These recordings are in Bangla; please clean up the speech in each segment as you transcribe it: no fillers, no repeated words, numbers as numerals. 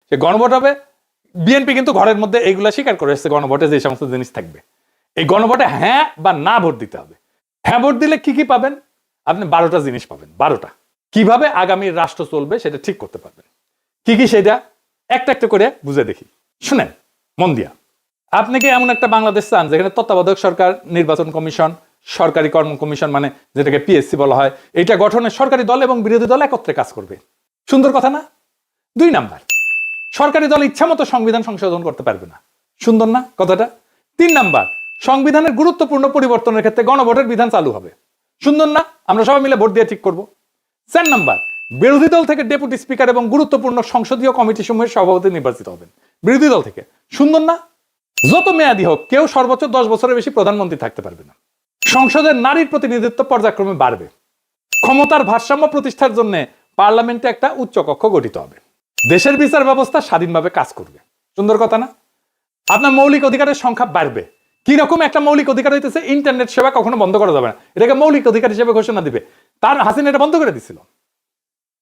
সে গণভোট হবে। বিএনপি কিন্তু ঘরের মধ্যে এইগুলা স্বীকার করে এসেছে, গণভোটে যে সমস্ত জিনিস থাকবে। এই গণভোটে হ্যাঁ বা না ভোট দিতে হবে। হ্যাঁ ভোট দিলে কি কি পাবেন? আপনি 12টা জিনিস পাবেন। 12টা কিভাবে আগামী রাষ্ট্র চলবে সেটা ঠিক করতে পারবেন। কি কি সেটা একটা একটা করে বুঝে দেখি, শুনেন মন দিয়া। আপনি কি এমন একটা বাংলাদেশ চান যেখানে তত্ত্বাবধায়ক সরকার, নির্বাচন কমিশন, সরকারি কর্ম কমিশন মানে যেটাকে পিএসসি বলা হয়, এটা গঠনে সরকারি দল এবং বিরোধী দল একত্রে কাজ করবে? সুন্দর কথা না? 2 নাম্বার, সরকারি দল ইচ্ছা মতো সংবিধান সংশোধন করতে পারবে না। সুন্দর না কথাটা? 3 নাম্বার, সংবিধানের গুরুত্বপূর্ণ পরিবর্তনের ক্ষেত্রে গণভোটের বিধান চালু হবে। সুন্দর না? আমরা সবাই মিলে ভোট দিয়ে ঠিক করব। 4 নাম্বার, বিরোধী দল থেকে ডেপুটি স্পিকার এবং গুরুত্বপূর্ণ সংসদীয় কমিটি সমূহের সভাপতি নির্বাচিত হবেন বিরোধী দল থেকে। সুন্দর না? যত মেয়াদী হোক কেউ সর্বোচ্চ 10 বছরের বেশি প্রধানমন্ত্রী থাকতে পারবে না। সংসদের নারীর প্রতিনিধিত্ব পর্যায়ক্রমে বাড়বে। ক্ষমতার ভারসাম্য প্রতিষ্ঠার জন্য পার্লামেন্টে একটা উচ্চ কক্ষ গঠিত হবে। দেশের বিচার ব্যবস্থা স্বাধীনভাবে কাজ করবে। সুন্দর কথা না? আপনার মৌলিক অধিকারের সংখ্যা বাড়বে। কি রকম একটা মৌলিক অধিকার হইতেছে, ইন্টারনেট সেবা কখনো বন্ধ করা যাবে না, এটাকে মৌলিক অধিকার হিসেবে ঘোষণা দিবে। তার হাসিনা এটা বন্ধ করে দিছিল।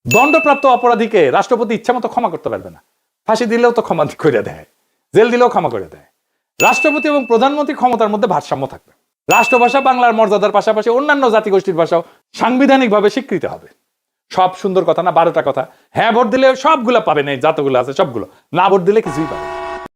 দণ্ডপ্রাপ্ত অপরাধীকে রাষ্ট্রপতি ইচ্ছা মতো ক্ষমা করতে পারবে না। ফাঁসি দিলেও তো ক্ষমা করে দেয়, জেল দিলেও ক্ষমা করে দেয়। রাষ্ট্রপতি এবং প্রধানমন্ত্রী ক্ষমতার মধ্যে ভারসাম্য থাকবে। রাষ্ট্রভাষা বাংলার মর্যাদার পাশাপাশি অন্যান্য জাতিগোষ্ঠীর ভাষাও সাংবিধানিকভাবে স্বীকৃত হবে। সব সুন্দর কথা না? 12টা কথা। হ্যাঁ ভোট দিলে সবগুলা পাবেন, এই যতগুলো আছে সবগুলো। না ভোট দিলে কিছুই পাবে।